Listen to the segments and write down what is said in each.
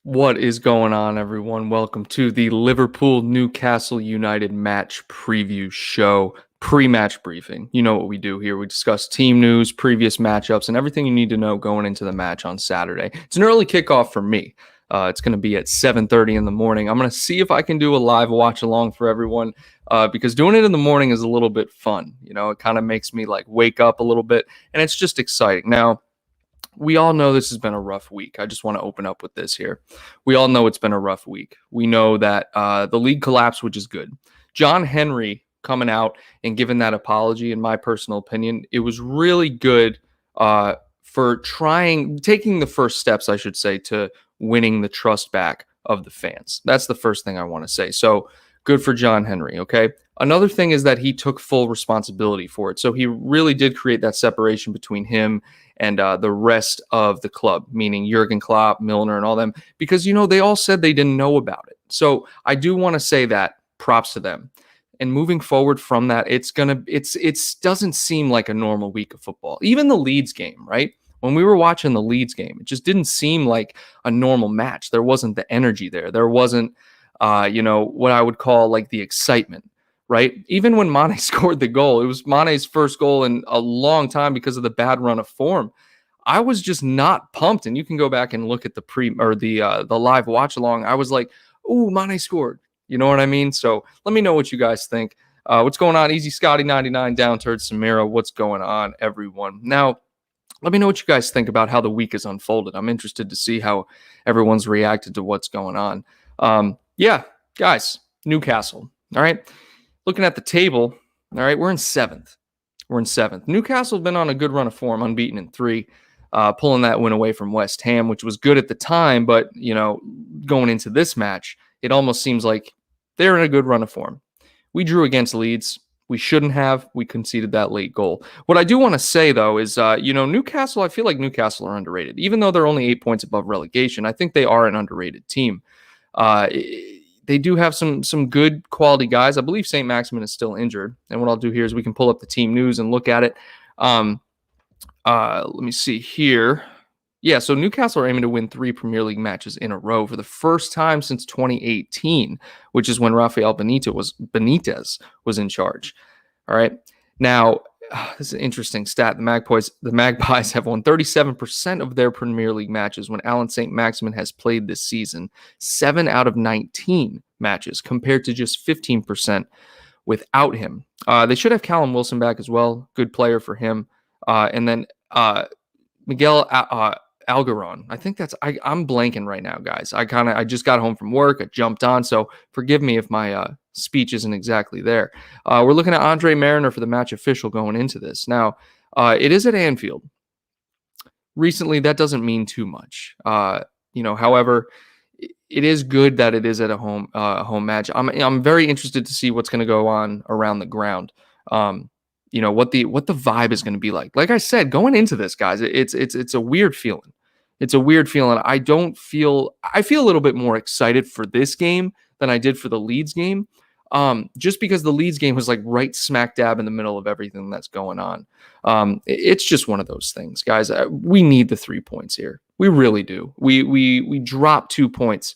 What is going on, everyone? Welcome to the Liverpool Newcastle United match preview show, pre-match briefing. You know what we do here. We discuss team news, previous matchups, and everything you need to know going into the match on Saturday. It's an early kickoff for me. It's going to be at 7:30 in the morning. I'm going to see if I can do a live watch along for everyone because doing it in the morning is a little bit fun. You know, it kind of makes me like wake up a little bit, and it's just exciting. Now, we all know this has been a rough week. I just want to open up with this here. We all know it's been a rough week. We know that the league collapsed, which is good. John Henry coming out and giving that apology, in my personal opinion, it was really good for taking the first steps, I should say, to winning the trust back of the fans. That's the first thing I want to say. So good for John Henry, okay? Another thing is that he took full responsibility for it. So he really did create that separation between him and the rest of the club, meaning Jurgen Klopp, Milner, and all them, because, you know, they all said they didn't know about it. So I do want to say that props to them. And moving forward from that, it doesn't seem like a normal week of football. Even the Leeds game, right? When we were watching the Leeds game, it just didn't seem like a normal match. There wasn't the energy there. There wasn't, what I would call like the excitement, right? Even when Mane scored the goal, it was Mane's first goal in a long time because of the bad run of form. I was just not pumped, and you can go back and look at the live watch along. I was like, "Ooh, Mane scored!" You know what I mean? So let me know what you guys think. What's going on? Easy Scotty 99 down towards Samira. What's going on, everyone? Now, let me know what you guys think about how the week has unfolded. I'm interested to see how everyone's reacted to what's going on. Yeah, guys, Newcastle. All right. Looking at the table, all right, we're in seventh. Newcastle has been on a good run of form, unbeaten in 3, pulling that win away from West Ham, which was good at the time. But, you know, going into this match, it almost seems like they're in a good run of form. We drew against Leeds. We shouldn't have. We conceded that late goal. What I do want to say, though, is, Newcastle, I feel like Newcastle are underrated. Even though they're only 8 points above relegation, I think they are an underrated team. They do have some good quality guys. I believe St. Maximin is still injured. And what I'll do here is we can pull up the team news and look at it. Let me see here. Yeah, so Newcastle are aiming to win 3 Premier League matches in a row for the first time since 2018, which is when Rafael Benitez was in charge. All right. Now, this is an interesting stat. The Magpies have won 37% of their Premier League matches when Alan St. Maximin has played this season. 7 out of 19 matches compared to just 15% without him. They should have Callum Wilson back as well. Good player for him. And then Miguel Algaron. I think I'm blanking right now, guys. I just got home from work. I jumped on, so forgive me if my speech isn't exactly there. We're looking at Andre Mariner for the match official going into this. Now, it is at Anfield. Recently, that doesn't mean too much. However, it is good that it is at a home match. I'm very interested to see what's going to go on around the ground. What the vibe is going to be like. Like I said, going into this, guys, it's a weird feeling. It's a weird feeling. I feel a little bit more excited for this game than I did for the Leeds game. Just because the Leeds game was like right smack dab in the middle of everything that's going on. It's just one of those things, guys. We need the 3 points here. We really do. We dropped 2 points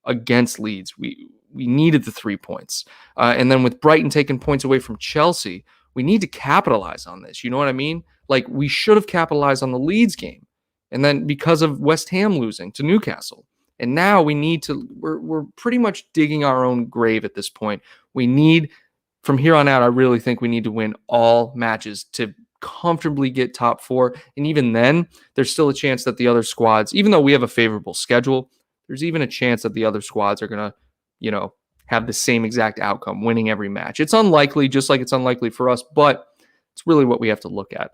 against Leeds. We needed the 3 points. And then with Brighton taking points away from Chelsea, we need to capitalize on this. You know what I mean? Like, we should have capitalized on the Leeds game. And then because of West Ham losing to Newcastle. And now we're pretty much digging our own grave at this point. We need, from here on out, I really think we need to win all matches to comfortably get top 4. And even then, there's still a chance that the other squads, even though we have a favorable schedule, there's even a chance that the other squads are going to, have the same exact outcome, winning every match. It's unlikely, just like it's unlikely for us, but it's really what we have to look at.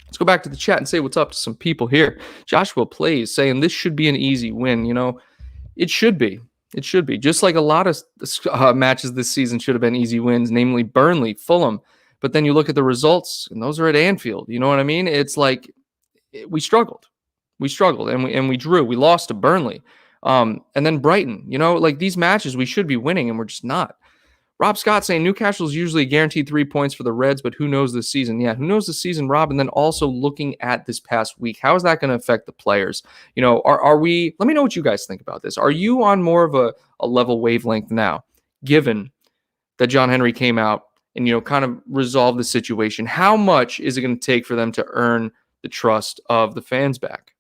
Let's go back to the chat and say what's up to some people here. Joshua Plays saying this should be an easy win. It should be. It should be. Just like a lot of matches this season should have been easy wins, namely Burnley, Fulham. But then you look at the results, and those are at Anfield. You know what I mean? It's like we struggled. And we drew. We lost to Burnley. And then Brighton, like these matches we should be winning and we're just not. Rob Scott saying Newcastle's usually guaranteed 3 points for the Reds, but who knows this season? Yeah, who knows this season, Rob? And then also looking at this past week, how is that going to affect the players? Are we, let me know what you guys think about this. Are you on more of a level wavelength now, given that John Henry came out and, kind of resolved the situation? How much is it going to take for them to earn the trust of the fans back?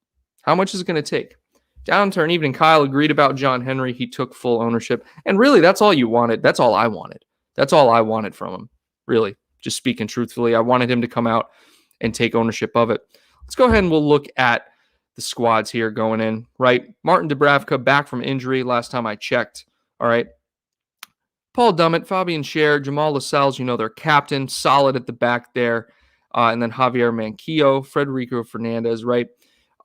How much is it going to take? Downturn, even Kyle agreed about John Henry. He took full ownership. And really, that's all you wanted. That's all I wanted. That's all I wanted from him. Really, just speaking truthfully, I wanted him to come out and take ownership of it. Let's go ahead and we'll look at the squads here going in, right? Martin Dubravka back from injury last time I checked. All right. Paul Dummett, Fabian Schär, Jamal Lascelles, their captain, solid at the back there. And then Javier Manquillo, Federico Fernandez, right?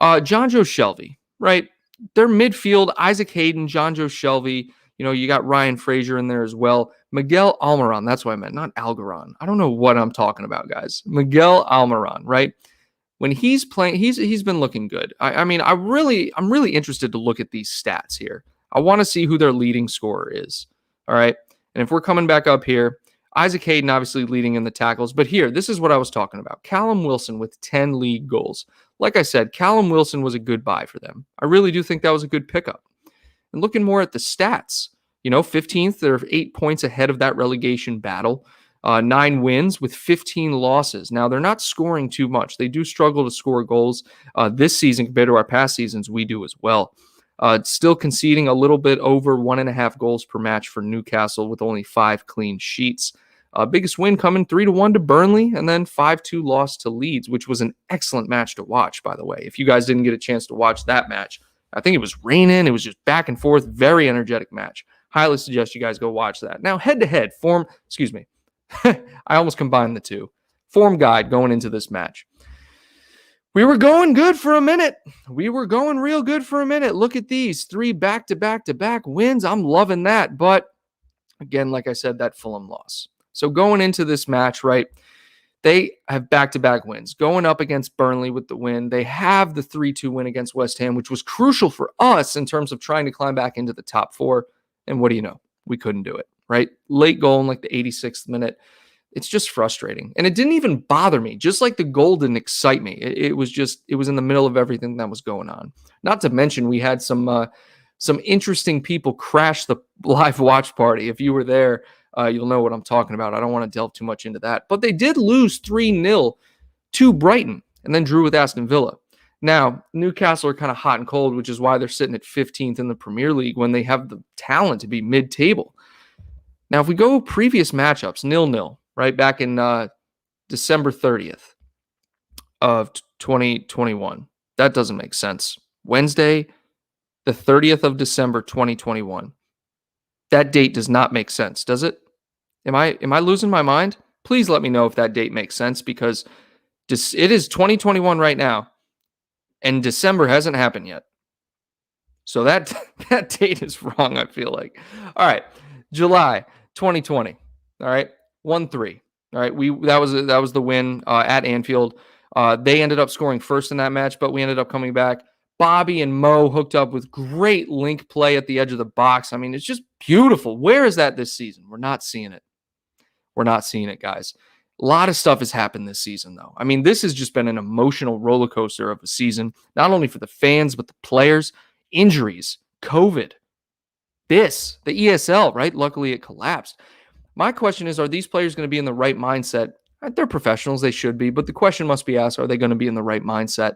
Jonjo Shelvey, right? Their midfield, Isaac Hayden, Jonjo Shelvey. You got Ryan Fraser in there as well. Miguel Almiron, that's what I meant, not Algaron. I don't know what I'm talking about, guys. Miguel Almiron, right? When he's playing, he's been looking good. I'm really interested to look at these stats here. I want to see who their leading scorer is. All right. And if we're coming back up here, Isaac Hayden obviously leading in the tackles. But here, this is what I was talking about. Callum Wilson with 10 league goals. Like I said, Callum Wilson was a good buy for them. I really do think that was a good pickup. And looking more at the stats, 15th, they're 8 points ahead of that relegation battle. 9 wins with 15 losses. Now, they're not scoring too much. They do struggle to score goals this season compared to our past seasons. We do as well. Still conceding a little bit over 1.5 goals per match for Newcastle with only 5 clean sheets. Biggest win coming 3-1 to Burnley and then 5-2 loss to Leeds, which was an excellent match to watch, by the way. If you guys didn't get a chance to watch that match, I think it was raining. It was just back and forth. Very energetic match. Highly suggest you guys go watch that. Now, head-to-head form, excuse me. I almost combined the two. Form guide going into this match. We were going good for a minute. We were going real good for a minute. Look at these 3 back-to-back-to-back wins. I'm loving that. But again, like I said, that Fulham loss. So going into this match, right, they have back-to-back wins. Going up against Burnley with the win. They have the 3-2 win against West Ham, which was crucial for us in terms of trying to climb back into the top 4. And what do you know? We couldn't do it, right? Late goal in like the 86th minute. It's just frustrating. And it didn't even bother me. Just like the goal didn't excite me. It was in the middle of everything that was going on. Not to mention we had some interesting people crash the live watch party. If you were there, you'll know what I'm talking about. I don't want to delve too much into that. But they did lose 3-0 to Brighton and then drew with Aston Villa. Now, Newcastle are kind of hot and cold, which is why they're sitting at 15th in the Premier League when they have the talent to be mid-table. Now, if we go previous matchups, 0-0, right, back in December 30th of 2021. That doesn't make sense. Wednesday, the 30th of December, 2021. That date does not make sense, does it? Am I losing my mind? Please let me know if that date makes sense because it is 2021 right now and December hasn't happened yet. So that date is wrong, I feel like. All right, July 2020. All right, 1-3. All right, that was the win at Anfield. They ended up scoring first in that match, but we ended up coming back. Bobby and Mo hooked up with great link play at the edge of the box. I mean, it's just beautiful. Where is that this season? We're not seeing it. We're not seeing it, guys. A lot of stuff has happened this season, though. I mean, this has just been an emotional roller coaster of a season, not only for the fans, but the players, injuries, COVID, the ESL, right? Luckily, it collapsed. My question is, are these players going to be in the right mindset? They're professionals. They should be. But the question must be asked, are they going to be in the right mindset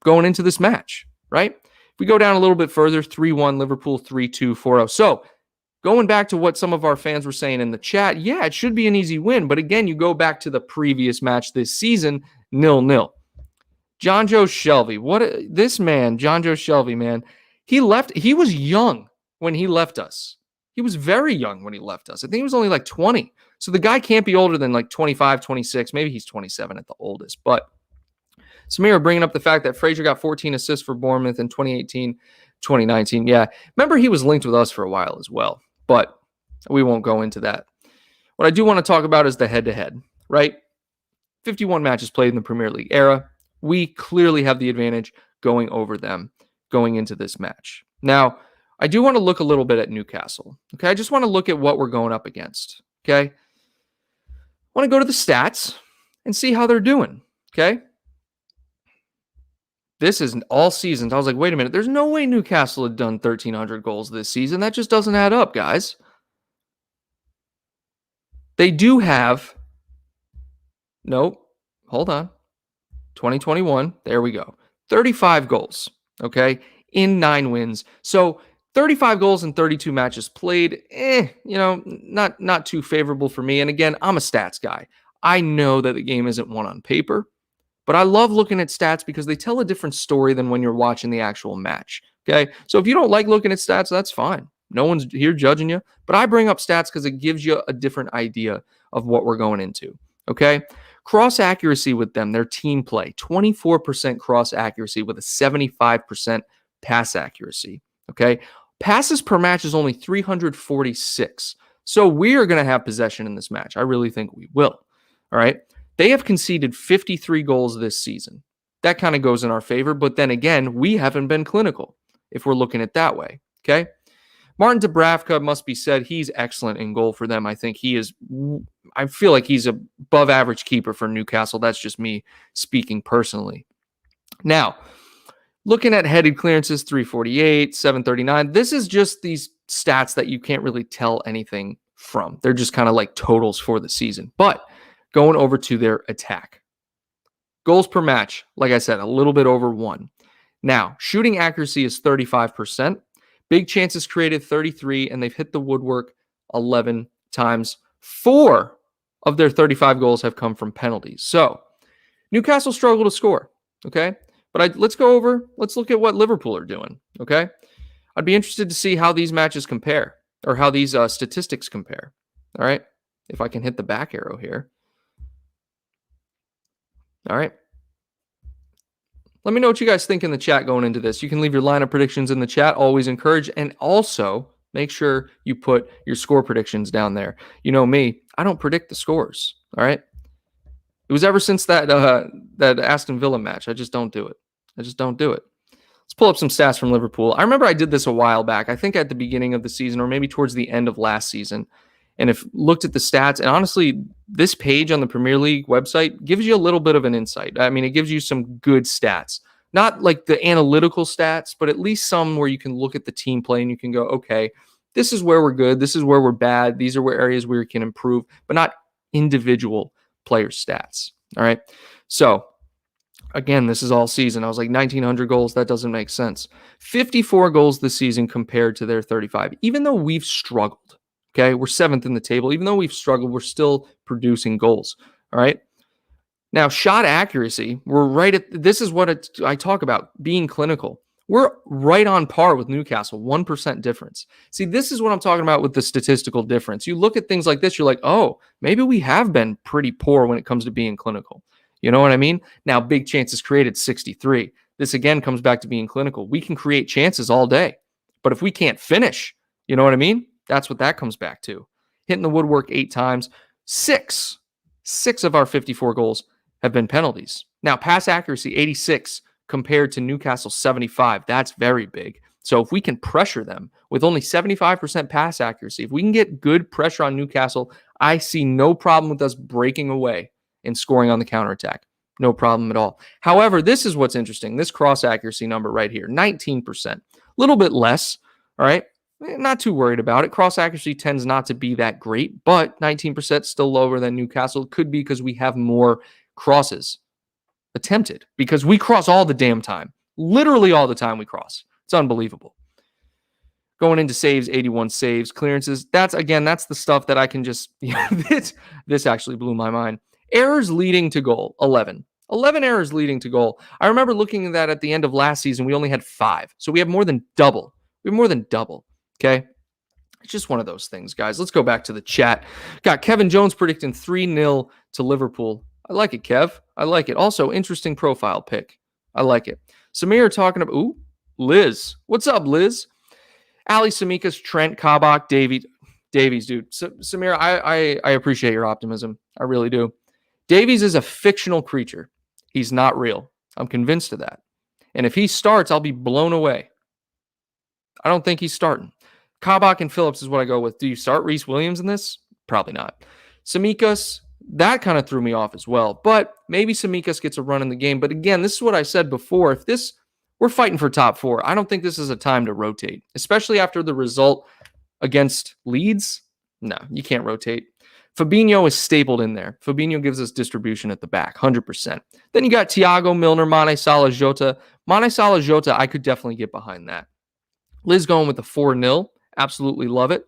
going into this match, right? If we go down a little bit further, 3-1, Liverpool 3-2, 4-0. So going back to what some of our fans were saying in the chat, yeah, it should be an easy win. But again, you go back to the previous match this season, 0-0. Jonjo Shelvey, Jonjo Shelvey, man, he was young when he left us. He was very young when he left us. I think he was only like 20. So the guy can't be older than like 25, 26. Maybe he's 27 at the oldest. But Samira bringing up the fact that Fraser got 14 assists for Bournemouth in 2018, 2019. Yeah, remember he was linked with us for a while as well. But we won't go into that. What I do want to talk about is the head-to-head, right? 51 matches played in the Premier League era. We clearly have the advantage going over them going into this match. Now, I do want to look a little bit at Newcastle. Okay, I just want to look at what we're going up against. Okay. I want to go to the stats and see how they're doing. Okay. This is all seasons. I was like, wait a minute. There's no way Newcastle had done 1,300 goals this season. That just doesn't add up, guys. They do have. Nope. Hold on. 2021. There we go. 35 goals. Okay. In 9 wins. So 35 goals in 32 matches played. Not too favorable for me. And again, I'm a stats guy. I know that the game isn't won on paper. But I love looking at stats because they tell a different story than when you're watching the actual match. Okay. So if you don't like looking at stats, that's fine. No one's here judging you. But I bring up stats because it gives you a different idea of what we're going into. Okay. Cross accuracy with them, their team play, 24% cross accuracy with a 75% pass accuracy. Okay. Passes per match is only 346. So we are going to have possession in this match. I really think we will. All right. They have conceded 53 goals this season. That kind of goes in our favor. But then again, we haven't been clinical if we're looking at it that way. Okay. Martin Dubravka must be said. He's excellent in goal for them. I think he is. I feel like he's a above average keeper for Newcastle. That's just me speaking personally. Now, looking at headed clearances, 348, 739. This is just these stats that you can't really tell anything from. They're just kind of like totals for the season. But going over to their attack. Goals per match, like I said, a little bit over 1. Now, shooting accuracy is 35%. Big chances created, 33, and they've hit the woodwork 11 times. 4 of their 35 goals have come from penalties. So, Newcastle struggled to score, okay? But let's look at what Liverpool are doing, okay? I'd be interested to see how these matches compare, or how these statistics compare, all right? If I can hit the back arrow here. All right. Let me know what you guys think in the chat going into this. You can leave your lineup predictions in the chat. Always encourage. And also make sure you put your score predictions down there. You know me, I don't predict the scores. All right. It was ever since that Aston Villa match. I just don't do it. Let's pull up some stats from Liverpool. I remember I did this a while back. I think at the beginning of the season or maybe towards the end of last season. And if looked at the stats, and honestly, this page on the Premier League website gives you a little bit of an insight. I mean, it gives you some good stats, not like the analytical stats, but at least some where you can look at the team play and you can go, okay, this is where we're good. This is where we're bad. These are where areas where we can improve, but not individual player stats. All right. So again, this is all season. I was like 1,900 goals. That doesn't make sense. 54 goals this season compared to their 35, even though we've struggled. Okay, we're 7th in the table. Even though we've struggled, we're still producing goals. All right. Now, shot accuracy, we're right at this is what I talk about being clinical. We're right on par with Newcastle, 1% difference. See, this is what I'm talking about with the statistical difference. You look at things like this, you're like, oh, maybe we have been pretty poor when it comes to being clinical. You know what I mean? Now, big chances created, 63. This again comes back to being clinical. We can create chances all day, but if we can't finish, you know what I mean? That's what that comes back to. Hitting the woodwork 8 times. 6 of our 54 goals have been penalties. Now, pass accuracy, 86 compared to Newcastle 75. That's very big. So if we can pressure them with only 75% pass accuracy, if we can get good pressure on Newcastle, I see no problem with us breaking away and scoring on the counterattack. No problem at all. However, this is what's interesting. This cross accuracy number right here, 19%. A little bit less, all right? Not too worried about it. Cross accuracy tends not to be that great, but 19% still lower than Newcastle. It could be because we have more crosses attempted because we cross all the damn time. Literally all the time we cross. It's unbelievable. Going into saves, 81 saves, clearances. That's the stuff that I can just, this actually blew my mind. Errors leading to goal, 11. 11 errors leading to goal. I remember looking at that at the end of last season. We only had 5. So we have more than double. Okay. It's just one of those things, guys. Let's go back to the chat. Got Kevin Jones predicting 3-0 to Liverpool. I like it, Kev. I like it. Also, interesting profile pick. I like it. Samir talking about, Liz. What's up, Liz? Ali Samikas, Trent, Kabak, Davies, dude. Samir, I appreciate your optimism. I really do. Davies is a fictional creature. He's not real. I'm convinced of that. And if he starts, I'll be blown away. I don't think he's starting. Kabak and Phillips is what I go with. Do you start Reece Williams in this? Probably not. Tsimikas, that kind of threw me off as well. But maybe Tsimikas gets a run in the game. But again, this is what I said before. We're fighting for top 4. I don't think this is a time to rotate, especially after the result against Leeds. No, you can't rotate. Fabinho is stapled in there. Fabinho gives us distribution at the back, 100%. Then you got Thiago, Milner, Mane, Salah, Jota. Mane, Salah, Jota, I could definitely get behind that. Liz going with the 4-0. Absolutely love it.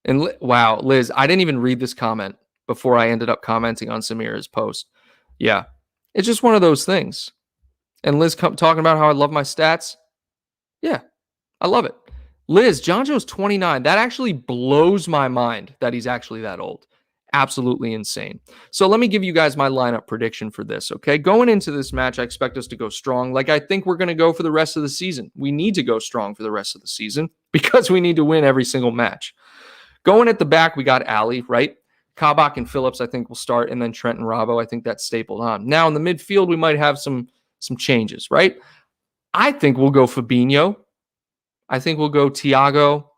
And wow, Liz, I didn't even read this comment before I ended up commenting on Samira's post. Yeah, it's just one of those things. And Liz talking about how I love my stats. Yeah, I love it. Liz, John Joe's 29. That actually blows my mind that he's actually that old. Absolutely insane. So let me give you guys my lineup prediction for this, okay? Going into this match, I expect us to go strong. Like I think we're going to go for the rest of the season. We need to go strong for the rest of the season because we need to win every single match. Going at the back, we got Ali, right? Kabak and Phillips, I think, will start, and then Trent and Robbo. I think that's stapled on. Now, in the midfield, we might have some changes, right? I think we'll go Fabinho. I think we'll go Thiago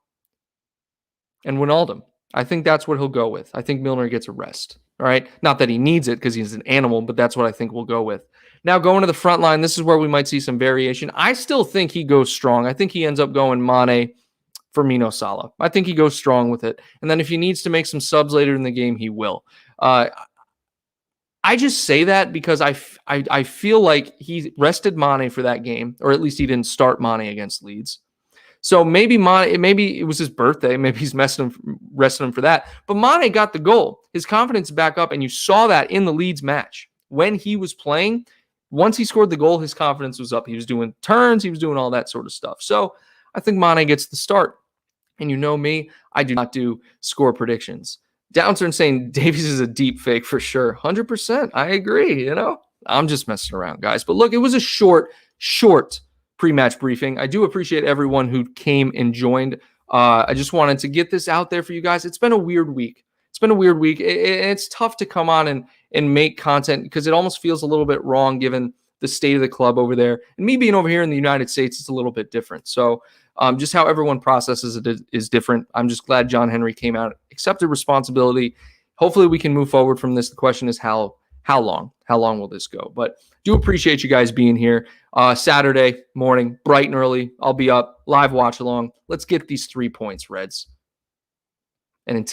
and Wijnaldum. I think that's what he'll go with. I think Milner gets a rest. All right. Not that he needs it because he's an animal, but that's what I think we'll go with. Now, going to the front line, this is where we might see some variation. I still think he goes strong. I think he ends up going Mane, Firmino, Salah. I think he goes strong with it. And then if he needs to make some subs later in the game, he will. I just say that because I feel like he rested Mane for that game, or at least he didn't start Mane against Leeds. So maybe it was his birthday. Maybe he's resting him for that. But Mane got the goal. His confidence back up, and you saw that in the Leeds match. When he was playing, once he scored the goal, his confidence was up. He was doing turns. He was doing all that sort of stuff. So I think Mane gets the start. And you know me, I do not do score predictions. Downturn saying Davies is a deep fake for sure. 100%. I agree. I'm just messing around, guys. But look, it was a short pre-match briefing. I do appreciate everyone who came and joined. I just wanted to get this out there for you guys. It's been a weird week. It's tough to come on and make content because it almost feels a little bit wrong given the state of the club over there. And me being over here in the United States, it's a little bit different. So just how everyone processes it is different. I'm just glad John Henry came out, accepted responsibility. Hopefully we can move forward from this. The question is how long? How long will this go? But do appreciate you guys being here. Saturday morning, bright and early. I'll be up, live watch along. Let's get these 3 points, Reds. And until